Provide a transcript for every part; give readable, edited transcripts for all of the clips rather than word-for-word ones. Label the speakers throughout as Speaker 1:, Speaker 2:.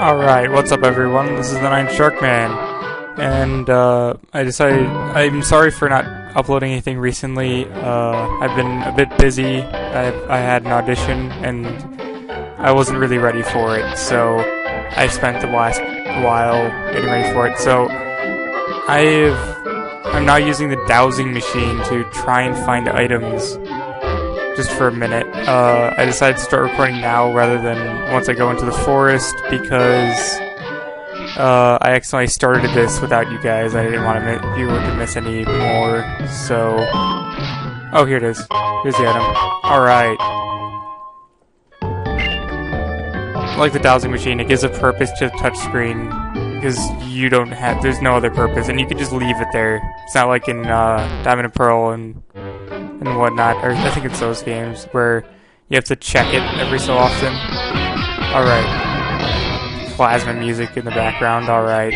Speaker 1: Alright, what's up everyone? This is the Nine Shark Man, and I'm sorry for not uploading anything recently. I've been a bit busy. I had an audition, and I wasn't really ready for it, so I spent the last while getting ready for it. So I'm now using the dowsing machine to try and find items just for a minute. I decided to start recording now rather than once I go into the forest because I accidentally started this without you guys. I didn't want you to miss any more, so... Oh, here it is. Here's the item. Alright. Like the dowsing machine, it gives a purpose to the touchscreen because you don't have... There's no other purpose, and you can just leave it there. It's not like in Diamond and Pearl and whatnot, or I think it's those games where you have to check it every so often. Alright. Plasma music in the background, alright.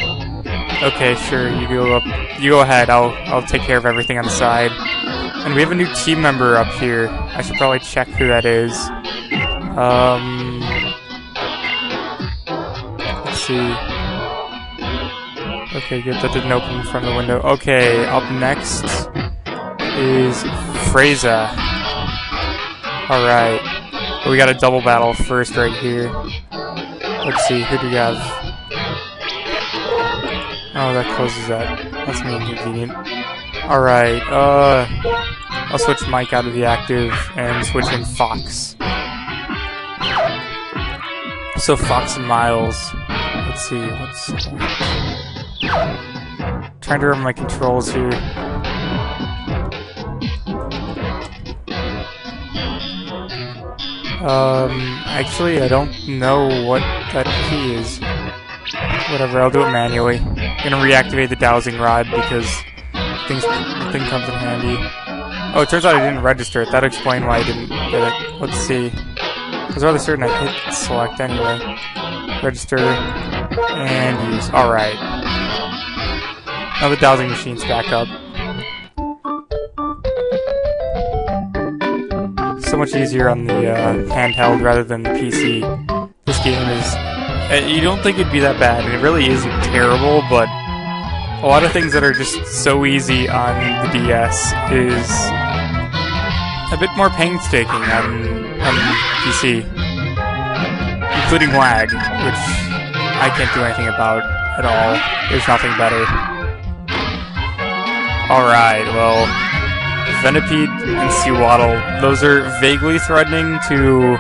Speaker 1: Okay, sure, you go ahead, I'll take care of everything on the side. And we have a new team member up here. I should probably check who that is. Let's see. Okay, good, that didn't open from the window. Okay, up next is freyzehhh. Alright. We got a double battle first right here. Let's see, who do we have? Oh, that closes that. That's me inconvenient. Alright, I'll switch Mike out of the active and switch in Fox. So Fox and Miles. Let's see, trying to remember my controls here. Actually, I don't know what that key is. Whatever, I'll do it manually. I'm gonna reactivate the dowsing rod because the thing comes in handy. Oh, it turns out I didn't register it. That'd explain why I didn't get it. Let's see. I was rather certain I hit select anyway. Register and use. Alright. Now the dowsing machine's back up. So much easier on the handheld rather than the PC. This game is... you don't think it'd be that bad, and it really isn't terrible, but a lot of things that are just so easy on the DS is a bit more painstaking on PC. Including lag, which I can't do anything about at all. There's nothing better. Alright, well... Venipede and Sewaddle, those are vaguely threatening to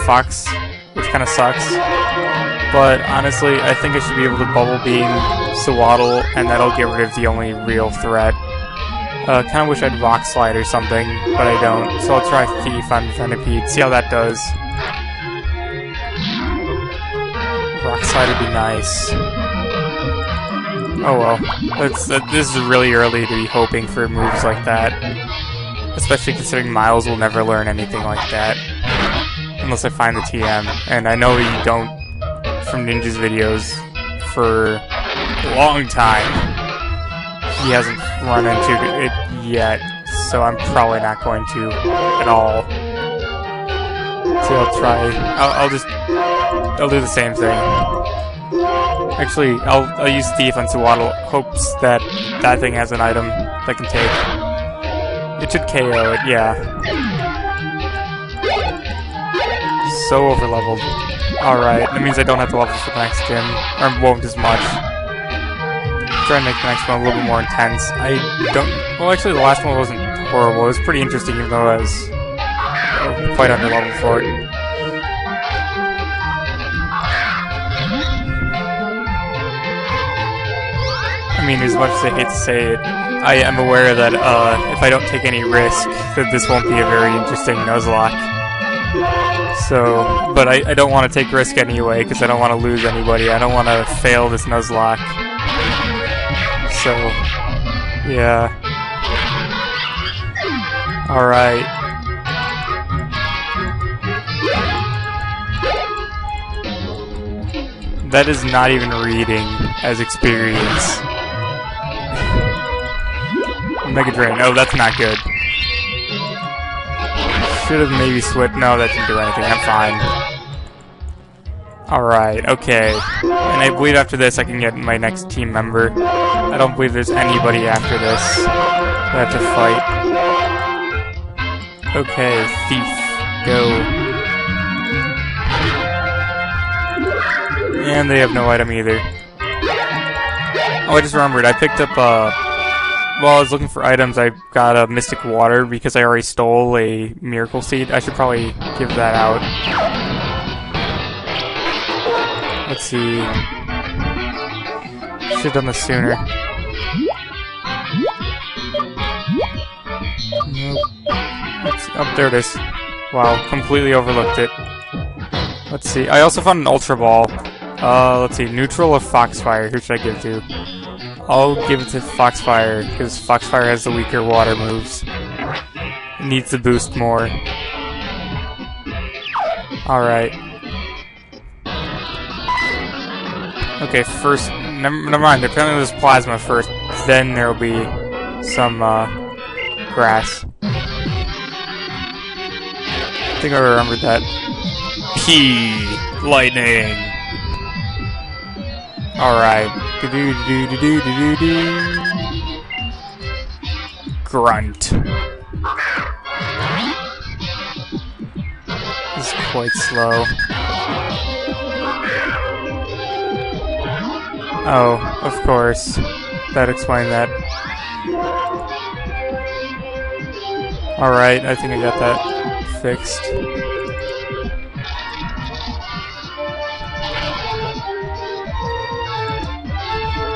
Speaker 1: Fox, which kind of sucks. But honestly, I think I should be able to Bubble Beam Sewaddle, and that'll get rid of the only real threat. Kind of wish I'd Rock Slide or something, but I don't. So I'll try Thief on Venipede, see how that does. Rock Slide would be nice. Oh well, this is really early to be hoping for moves like that. Especially considering Miles will never learn anything like that. Unless I find the TM. And I know you don't from Ninja's videos for a long time. He hasn't run into it yet, so I'm probably not going to at all. So I'll try. I'll do the same thing. Actually, I'll use Thief on Sewaddle, hopes that that thing has an item that can take. It should KO it, yeah. So overleveled. Alright, that means I don't have to level for the next gym, or won't as much. Try and make the next one a little bit more intense. Well, actually, the last one wasn't horrible. It was pretty interesting, even though I was quite underleveled for it. I mean, as much as I hate to say it, I am aware that if I don't take any risk, that this won't be a very interesting Nuzlocke. So, but I don't want to take risk anyway, because I don't want to lose anybody. I don't want to fail this Nuzlocke. So, yeah. Alright. That is not even reading as experience. Mega Drain. Oh, that's not good. Should have maybe switched. No, that didn't do anything. I'm fine.
Speaker 2: Alright, okay. And I believe after this I can get my next team member. I don't believe there's anybody after this that I have to fight. Okay, Thief, go. And they have no item either. Oh, I just remembered, I picked up, while I was looking for items, I got a Mystic Water because I already stole a Miracle Seed. I should probably give that out. Let's see. Should have done this sooner. Nope. Oh, there it is. Wow, completely overlooked it. Let's see. I also found an Ultra Ball. Let's see. Neutral or Foxfire? Who should I give to? I'll give it to Foxfire, because Foxfire has the weaker water moves. It needs to boost more. Alright. Okay, first... Never mind, apparently there's Plasma first. Then there'll be some, grass. I think I remembered that. P. Lightning. Alright. Grunt. This is quite slow. Oh, of course. That explained that. Alright, I think I got that fixed.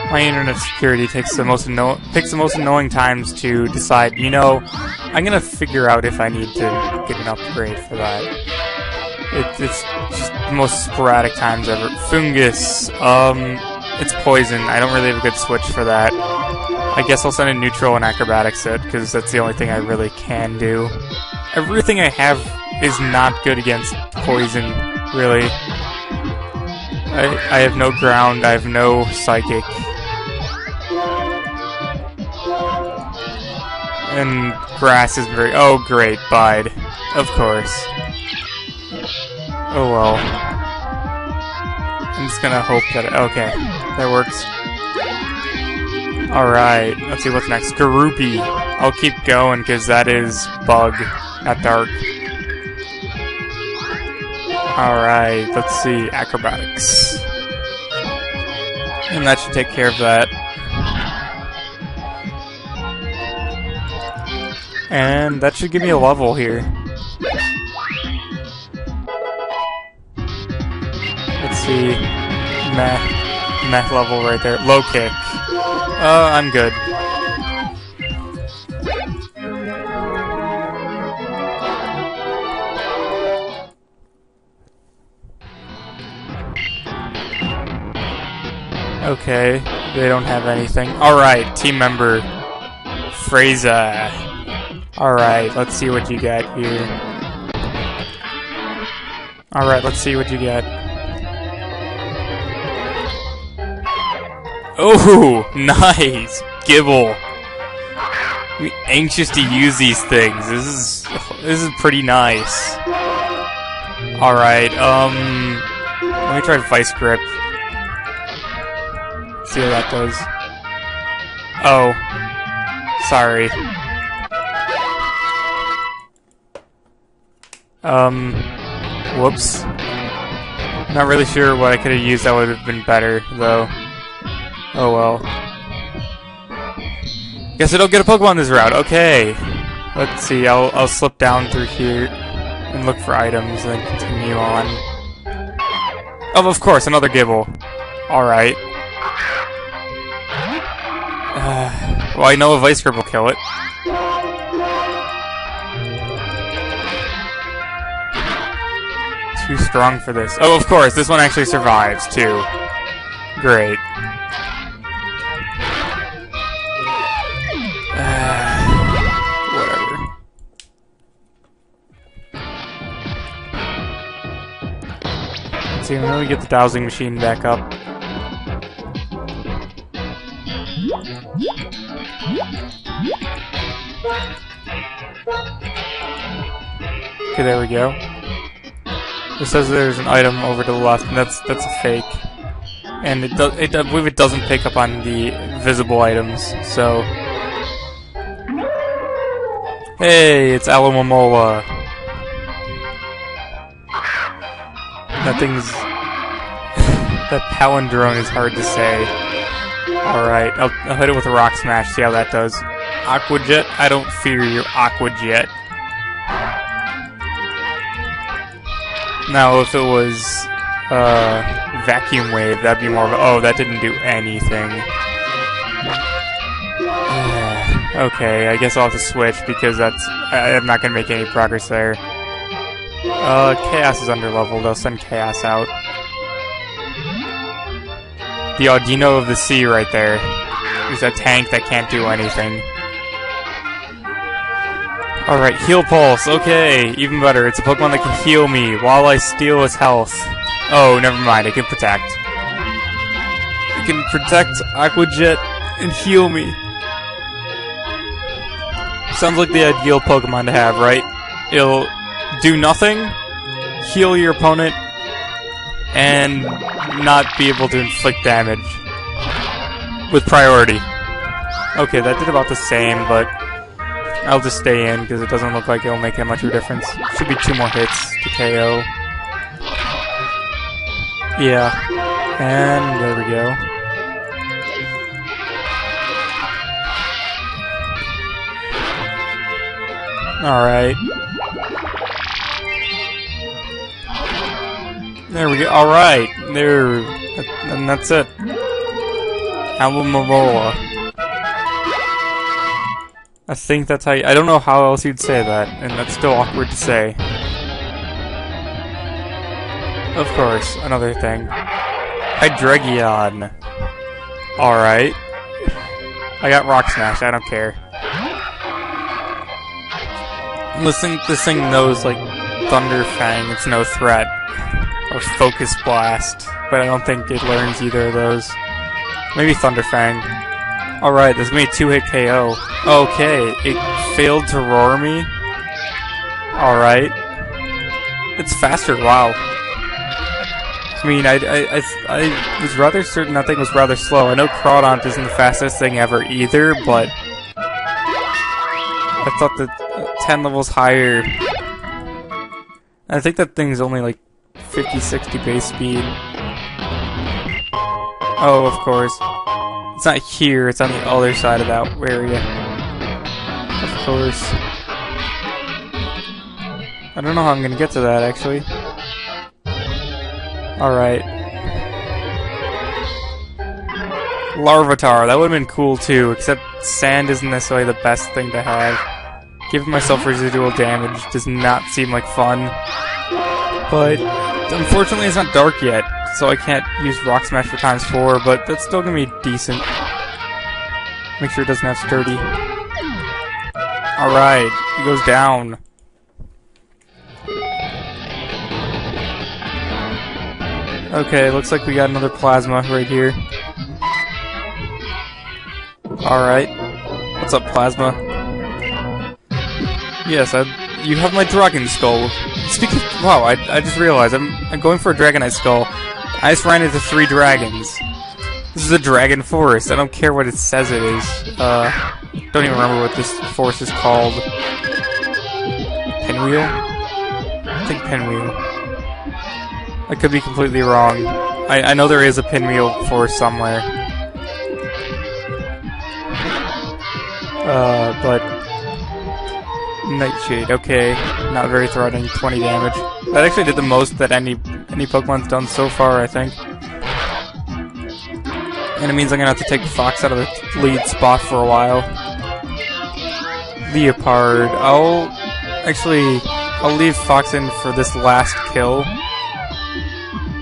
Speaker 2: My internet security takes the most annoying times to decide, you know, I'm gonna figure out if I need to get an upgrade for that. It's just the most sporadic times ever. Fungus, it's poison. I don't really have a good switch for that. I guess I'll send a neutral and acrobatics set, because that's the only thing I really can do. Everything I have is not good against poison, really. I have no ground, I have no psychic. And grass is very... Oh, great, Bide. Of course. Oh well. I'm just gonna hope that... Okay, that works. Alright, let's see what's next. Garoopy. I'll keep going, because that is bug, not dark. Alright, let's see. Acrobatics. And that should take care of that. And that should give me a level here. Let's see. Meh level right there. Low kick. I'm good. Okay, they don't have anything. Alright, team member freyzehhh. Alright, let's see what you got here. Alright, let's see what you got. Oh, nice! Gibble. I'm anxious to use these things. This is pretty nice. Alright, let me try Vice Grip. See how that does. Oh. Sorry. Whoops. Not really sure what I could have used that would have been better, though. Oh well. Guess I don't get a Pokemon this route. Okay. Let's see, I'll slip down through here and look for items and then continue on. Oh, of course, another Gibble. Alright. Well, I know a Vice Grip will kill it. Too strong for this. Oh, of course, this one actually survives, too. Great. Whatever. Let's see, let me get the dowsing machine back up. Okay, there we go. It says there's an item over to the left, and that's a fake. And I believe it doesn't pick up on the visible items, so... Hey, it's Alomomola. That thing's... that palindrome is hard to say. Alright, I'll hit it with a Rock Smash, see how that does. Aqua Jet? I don't fear your Aqua Jet. Now, if it was Vacuum Wave, that'd be more of a... Oh, that didn't do anything. Okay, I guess I'll have to switch because I'm not going to make any progress there. Chaos is underleveled. I'll send Chaos out. The Audino of the Sea right there. He's a tank that can't do anything. Alright, Heal Pulse. Okay, even better. It's a Pokemon that can heal me while I steal its health. Oh, never mind. It can protect. It can protect Aqua Jet and heal me. Sounds like the ideal Pokemon to have, right? It'll do nothing, heal your opponent, and not be able to inflict damage. With priority. Okay, that did about the same, but... I'll just stay in, because it doesn't look like it'll make that much of a difference. Should be 2 more hits to KO. Yeah. And there we go. Alright. There we go. Alright. There. And that's it. Alomomola. I think that's how I don't know how else you'd say that, and that's still awkward to say. Of course, another thing. Hydreigon. Alright. I got Rock Smash, I don't care. This thing knows, like, Thunder Fang, it's no threat. Or Focus Blast, but I don't think it learns either of those. Maybe Thunder Fang. Alright, there's gonna be a 2-hit KO. Okay, it failed to roar me. Alright. It's faster, wow. I mean, I was rather certain that thing was rather slow. I know Groudon isn't the fastest thing ever either, but... I thought that 10 levels higher... I think that thing's only like 50-60 base speed. Oh, of course. It's not here, it's on the other side of that area. Of course. I don't know how I'm gonna get to that, actually. Alright. Larvitar, that would've been cool too, except sand isn't necessarily the best thing to have. Giving myself residual damage does not seem like fun. But, unfortunately it's not dark yet, so I can't use Rock Smash for ×4, but that's still gonna be decent. Make sure it doesn't have Sturdy. Alright, it goes down. Okay, looks like we got another Plasma right here. Alright. What's up, Plasma? Yes, you have my Dragon Skull. Speaking of, wow, I just realized, I'm going for a Dragonite Skull. I just ran into 3 dragons. This is a Dragon Forest. I don't care what it says it is. Don't even remember what this forest is called. Pinwheel? I think Pinwheel. I could be completely wrong. I know there is a Pinwheel forest somewhere. But... Nightshade, okay. Not very threatening, 20 damage. That actually did the most that any Pokemon's done so far, I think. And it means I'm gonna have to take Fox out of the lead spot for a while. Leopard. I'll leave Fox in for this last kill.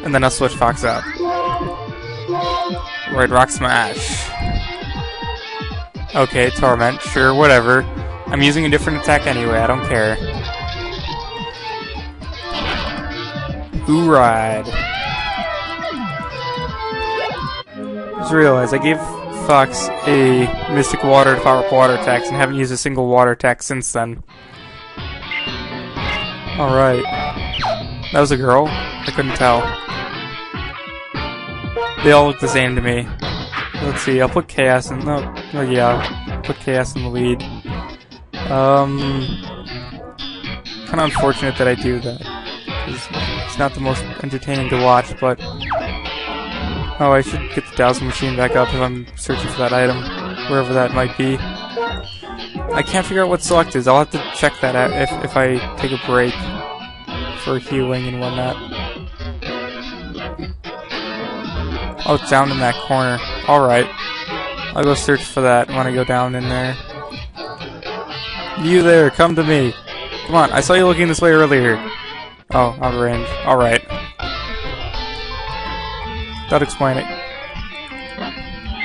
Speaker 2: And then I'll switch Fox out. Right, Rock Smash. Okay, Torment, sure, whatever. I'm using a different attack anyway, I don't care. Ooride. Just realized I gave Fox a Mystic Water to power up water attacks and haven't used a single water attack since then. Alright. That was a girl? I couldn't tell. They all look the same to me. Let's see, I'll put Chaos in... No, oh yeah, I'll put Chaos in the lead. Kinda unfortunate that I do that. It's not the most entertaining to watch, but... Oh, I should get the dowsing machine back up if I'm searching for that item, wherever that might be. I can't figure out what select is. I'll have to check that out if I take a break for healing and whatnot. Oh, it's down in that corner. Alright. I'll go search for that when I go down in there. You there, come to me. Come on, I saw you looking this way earlier. Oh, out of range. Alright. That'll explain it.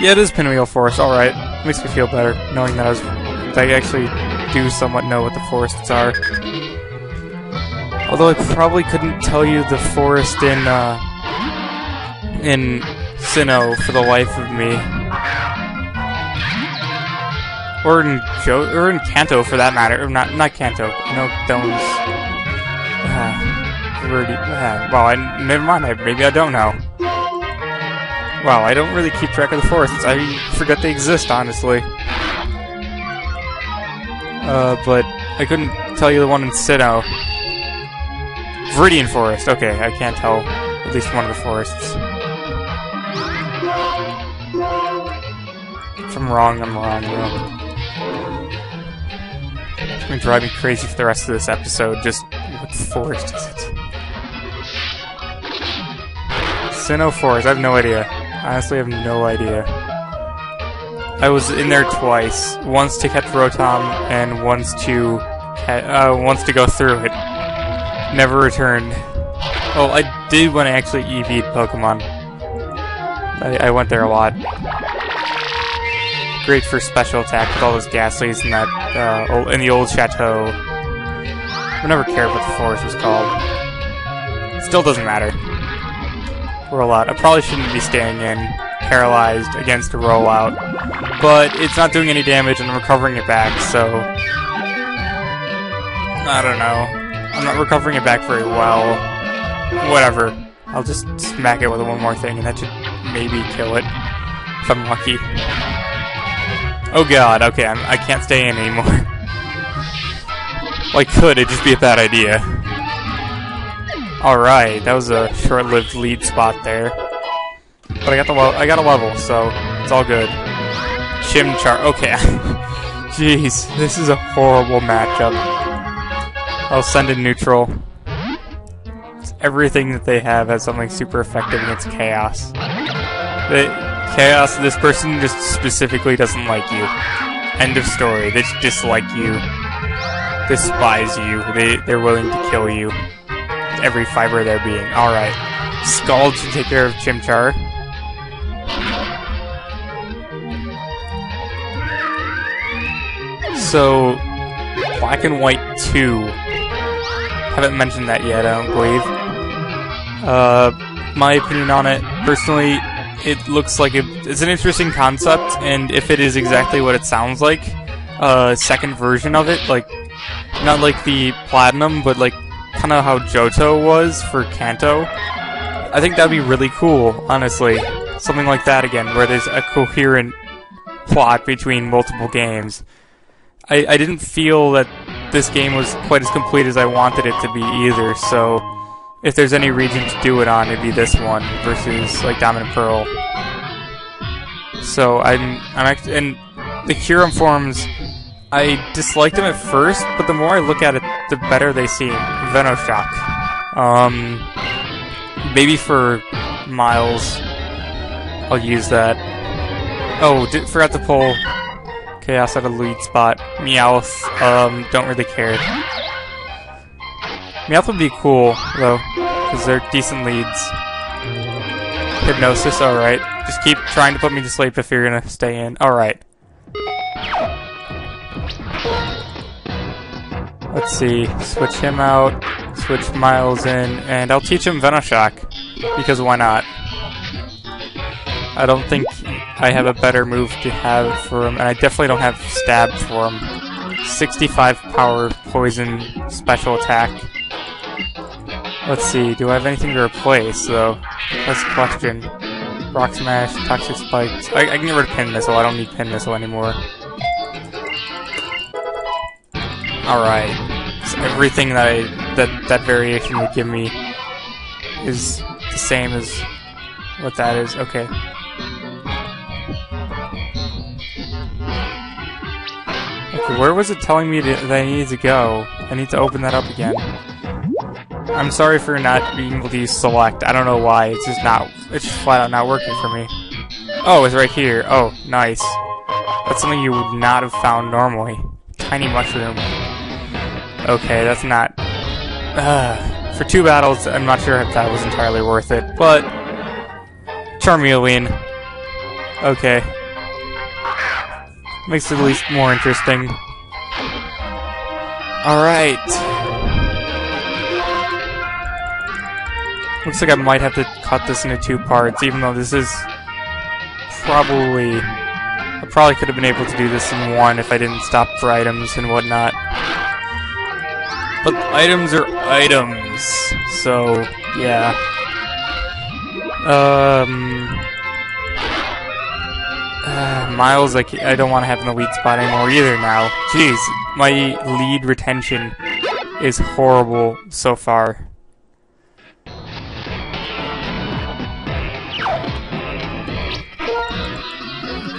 Speaker 2: Yeah, it is Pinwheel Forest. Alright. Makes me feel better, knowing that I actually do somewhat know what the forests are. Although I probably couldn't tell you the forest in Sinnoh for the life of me. Or in Kanto for that matter. Or not Kanto. No, those... well, never mind. Maybe I don't know. Wow, I don't really keep track of the forests. I forget they exist, honestly. But I couldn't tell you the one in Sinnoh. Virizion Forest. Okay, I can't tell at least one of the forests. If I'm wrong, I'm wrong. It's gonna drive me crazy for the rest of this episode. Just what forest is it? Sinnoh Forest. I have no idea. Honestly, I have no idea. I was in there twice. Once to catch Rotom, and once to go through it. Never returned. Well, I did when I actually EV'd Pokemon. I went there a lot. Great for special attack with all those Ghastlies in that in the old chateau. I never cared what the forest was called. Still doesn't matter. We're a lot. I probably shouldn't be staying in paralyzed against a rollout, but it's not doing any damage and I'm recovering it back, so I don't know. I'm not recovering it back very well. Whatever. I'll just smack it with one more thing and that should maybe kill it if I'm lucky. Oh god, okay, I can't stay in anymore. Well, I could, it'd just be a bad idea. Alright, that was a short-lived lead spot there. But I got a level, so it's all good. Chimchar, okay. Jeez, this is a horrible matchup. I'll send in neutral. Everything that they have has something super effective against Chaos. Chaos, this person just specifically doesn't like you. End of story. They dislike you. Despise you. They're willing to kill you. Every fiber of their being. Alright. Scald should take care of Chimchar. So, Black and White 2. Haven't mentioned that yet, I don't believe. My opinion on it, personally, it looks like it's an interesting concept, and if it is exactly what it sounds like, second version of it, like, not like the Platinum, but like, kind of how Johto was for Kanto, I think that'd be really cool, honestly. Something like that again, where there's a coherent plot between multiple games. I didn't feel that this game was quite as complete as I wanted it to be either, so if there's any region to do it on, it'd be this one versus like Diamond and Pearl. So I'm actually, and the Kyurem forms, I disliked them at first, but the more I look at it, the better they seem. Venoshock. Maybe for Miles, I'll use that. Oh, forgot to pull Chaos at a lead spot. Meowth, don't really care. Meowth would be cool, though, because they're decent leads. Hypnosis, alright. Just keep trying to put me to sleep if you're gonna stay in. Alright. Let's see. Switch him out, switch Miles in, and I'll teach him Venoshock, because why not? I don't think I have a better move to have for him, and I definitely don't have Stab for him. 65 power poison special attack.
Speaker 1: Let's see, do I have anything to replace, though? That's the question. Rock Smash, Toxic Spikes. I can get rid of Pin Missile, I don't need Pin Missile anymore. Alright. So everything that variation would give me is the same as what that is. Okay. Okay, where was it telling me that I needed to go? I need to open that up again. I'm sorry for not being able to use Select. I don't know why. It's just flat out not working for me. Oh, it's right here. Oh, nice. That's something you would not have found normally. Tiny Mushroom. Okay, that's not... for 2 battles, I'm not sure if that was entirely worth it, but... Charmeleon. Okay. Makes it at least more interesting. Alright. Looks like I might have to cut this into 2 parts, even though this is probably... I probably could have been able to do this in 1 if I didn't stop for items and whatnot. But items are items, so yeah. Miles, I don't want to have an elite spot anymore either now. Jeez, my lead retention is horrible so far.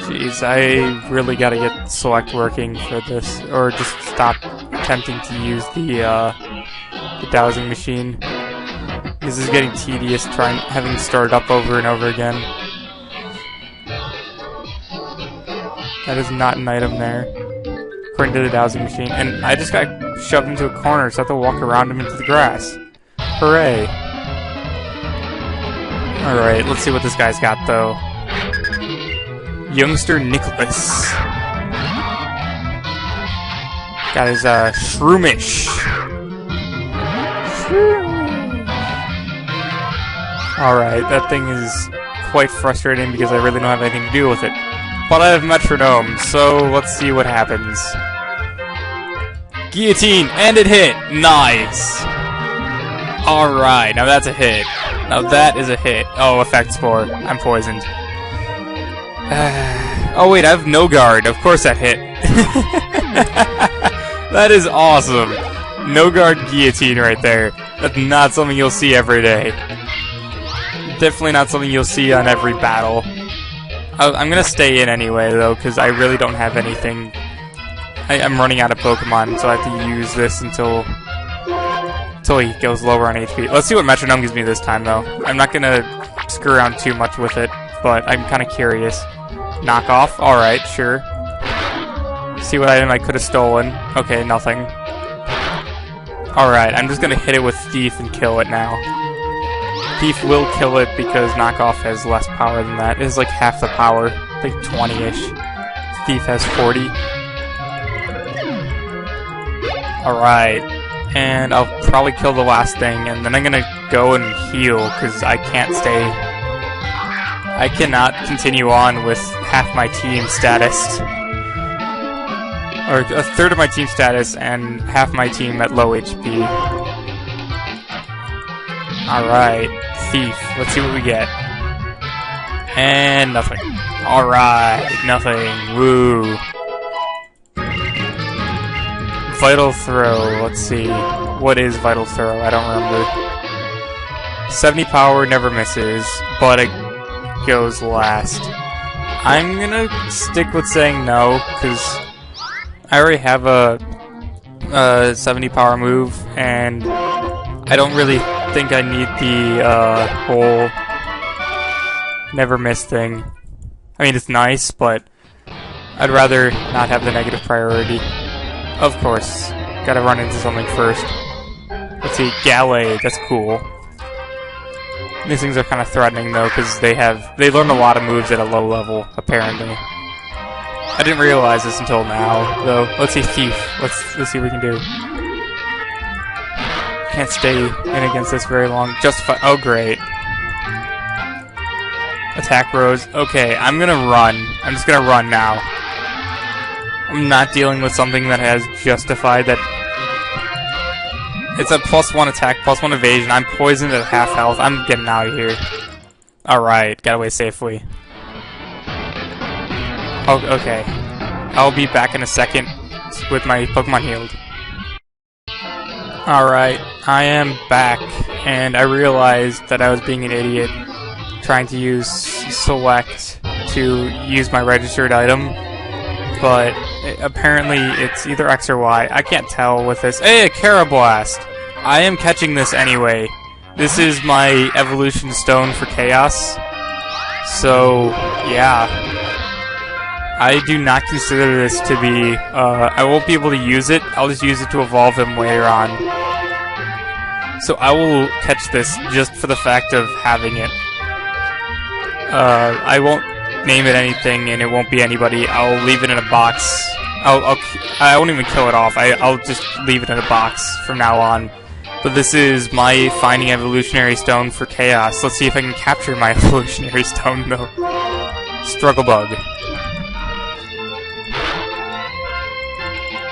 Speaker 1: Jeez, I really gotta get Select working for this, or just stop attempting to use the dowsing machine. This is getting tedious, having to start up over and over again. That is not an item there, according to the dowsing machine. And I just got shoved into a corner, so I have to walk around him into the grass. Hooray! Alright, let's see what this guy's got, though. Youngster Nicholas. Got his, Shroomish. Alright, that thing is quite frustrating because I really don't have anything to do with it. But I have Metronome, so let's see what happens. Guillotine, and it hit! Nice! Alright, now that's a hit. Now that is a hit. Oh, Effect Spore. I'm poisoned. Oh wait, I have no guard. Of course that hit. That is awesome. No guard Guillotine right there. That's not something you'll see every day. Definitely not something you'll see on every battle. I'm gonna stay in anyway though, because I really don't have anything. I'm running out of Pokemon, so I have to use this until he goes lower on HP. Let's see what Metronome gives me this time though. I'm not gonna screw around too much with it, but I'm kind of curious. Knockoff? Alright, sure. See what item I could have stolen. Okay, nothing. Alright, I'm just gonna hit it with Thief and kill it now. Thief will kill it because Knockoff has less power than that. It has like half the power, like 20-ish. Thief has 40. Alright, and I'll probably kill the last thing, and then I'm gonna go and heal, because I can't stay... I cannot continue on with half my team status. Or a third of my team status and half my team at low HP. Alright, Thief. Let's see what we get. And nothing. Alright, nothing. Woo. Vital Throw. Let's see. What is Vital Throw? I don't remember. 70 power, never misses, but it goes last. I'm gonna stick with saying no, because I already have a 70 power move, and I don't really think I need the whole never miss thing. I mean, it's nice, but I'd rather not have the negative priority. Of course, gotta run into something first. Let's see, Gallade, that's cool. These things are kind of threatening though, because they learn a lot of moves at a low level, apparently. I didn't realize this until now, though. Let's see Thief. Let's see what we can do. Can't stay in against this very long. Justify. Oh, great. Attack Rose. Okay, I'm gonna run. I'm just gonna run now. I'm not dealing with something that has Justified that
Speaker 2: It's a +1 attack, +1 evasion. I'm poisoned at half health. I'm getting out of here. Alright, got away safely. Oh, okay. I'll be back in a second with my Pokemon healed. Alright, I am back, and I realized that I was being an idiot trying to use Select to use my registered item, but apparently it's either X or Y. I can't tell with this. Hey, a Carablast! I am catching this anyway. This is my evolution stone for Chaos, so yeah. I do not consider this to be, I won't be able to use it. I'll just use it to evolve him later on. So I will catch this just for the fact of having it. I won't name it anything, and it won't be anybody. I'll leave it in a box. I won't even kill it off. I'll just leave it in a box from now on. But this is my finding evolutionary stone for Chaos. Let's see if I can capture my evolutionary stone, though. Struggle Bug.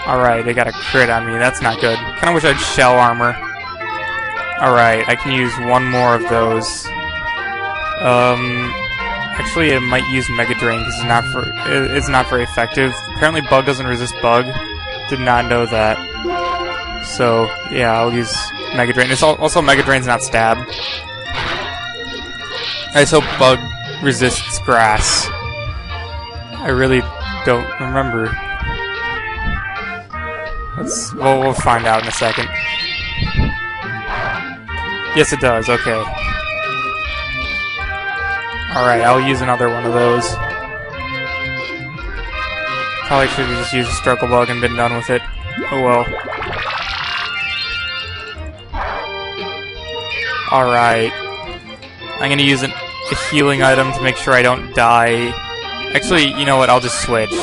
Speaker 2: Alright, they got a crit on me. That's not good. Kinda wish I had shell armor. Alright, I can use one more of those. Actually, I might use Mega Drain because it's not very effective. Apparently, Bug doesn't resist Bug. Did not know that. So, yeah, I'll use Mega Drain. It's also Mega Drain's not Stab. I just hope Bug resists Grass. I really don't remember. We'll find out in a second. Yes, it does. Okay. Alright, I'll use another one of those. Probably should have just used a Struggle Bug and been done with it. Oh well. Alright. I'm gonna use a healing item to make sure I don't die. Actually, you know what? I'll just switch.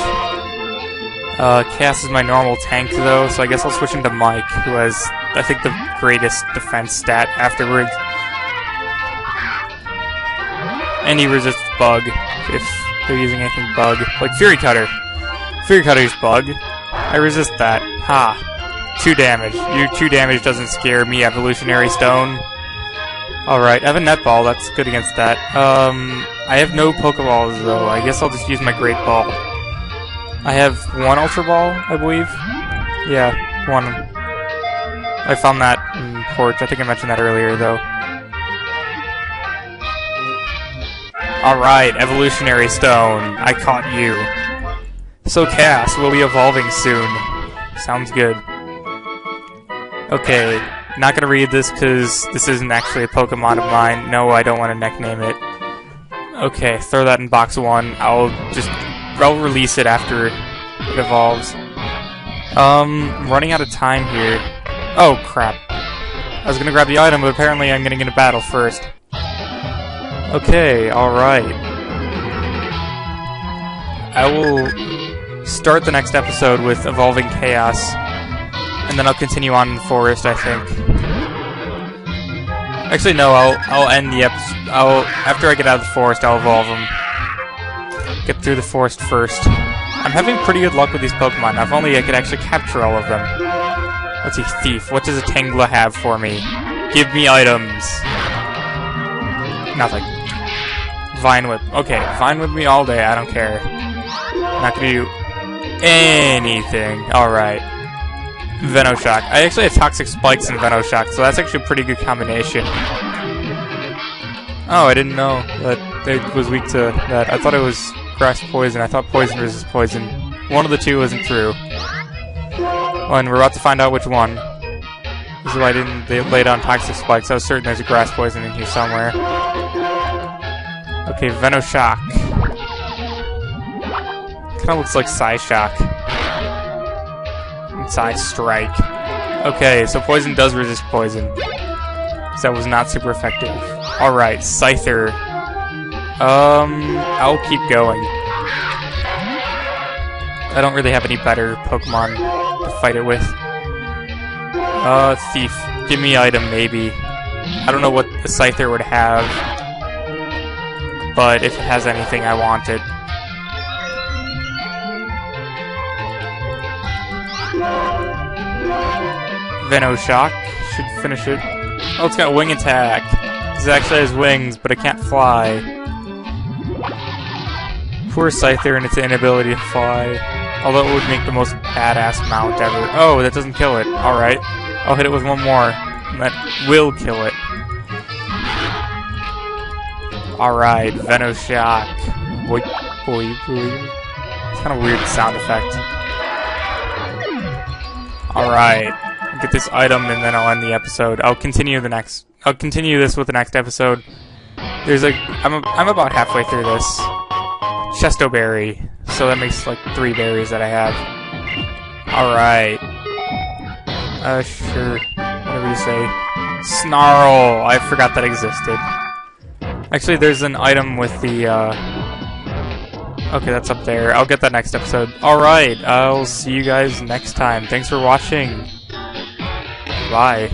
Speaker 2: Cass is my normal tank, though, so I guess I'll switch into Mike, who has, I think, the greatest defense stat afterwards. And he resists Bug, if they're using anything Bug. Like Fury Cutter. Fury Cutter's Bug. I resist that. Ha. 2 damage. Your 2 damage doesn't scare me, Evolutionary Stone. Alright, I have a Netball, that's good against that. I have no Pokeballs, though. I guess I'll just use my Great Ball. I have 1 Ultra Ball, I believe. Yeah, 1. I found that in Porch. I think I mentioned that earlier, though. Alright, Evolutionary Stone. I caught you. So Cass will be evolving soon. Sounds good. Okay, not gonna read this because this isn't actually a Pokemon of mine. No, I don't want to nickname it. Okay, throw that in box 1. I'll release it after it evolves. I'm running out of time here. Oh, crap. I was gonna grab the item, but apparently I'm gonna get a battle first. Okay, alright. I will start the next episode with Evolving Chaos, and then I'll continue on in the forest, I think. Actually, no, I'll end the episode. After I get out of the forest, I'll evolve them. Get through the forest first. I'm having pretty good luck with these Pokemon. Now, if only I could actually capture all of them. Let's see, Thief. What does a Tangela have for me? Give me items. Nothing. Vine Whip. Okay, Vine Whip me all day. I don't care. Not gonna do anything. Alright. Venoshock. I actually have Toxic Spikes in Venoshock, so that's actually a pretty good combination. Oh, I didn't know that it was weak to that. I thought it was Grass Poison. I thought Poison resists Poison. One of the two isn't true. Well, and we're about to find out which one. This is why they laid on Toxic Spikes. I was certain there's a Grass Poison in here somewhere. Okay, Venoshock. Kinda looks like Psyshock. And Psystrike. Okay, so Poison does resist Poison. So that was not super effective. Alright, Scyther. I'll keep going. I don't really have any better Pokemon to fight it with. Thief. Give me item, maybe. I don't know what the Scyther would have, but if it has anything, I want it. Venoshock.
Speaker 1: should finish it. Oh, it's got wing attack. This actually has wings, but it can't fly. Poor Scyther and its inability to fly. Although it would make the most badass mount ever. Oh, that doesn't kill it. Alright. I'll hit it with one more. And that will kill it. Alright, Venoshock. Boy, boy, boy. It's kind of weird sound effect. Alright. Get this item and then I'll end the episode. I'll continue this with the next episode. There's like I'm about halfway through this. Chesto Berry. So that makes like 3 berries that I have. Alright. Sure. Whatever you say. Snarl! I forgot that existed. Actually, there's an item with the, okay, that's up there. I'll get that next episode. Alright, I'll see you guys next time. Thanks for watching. Bye.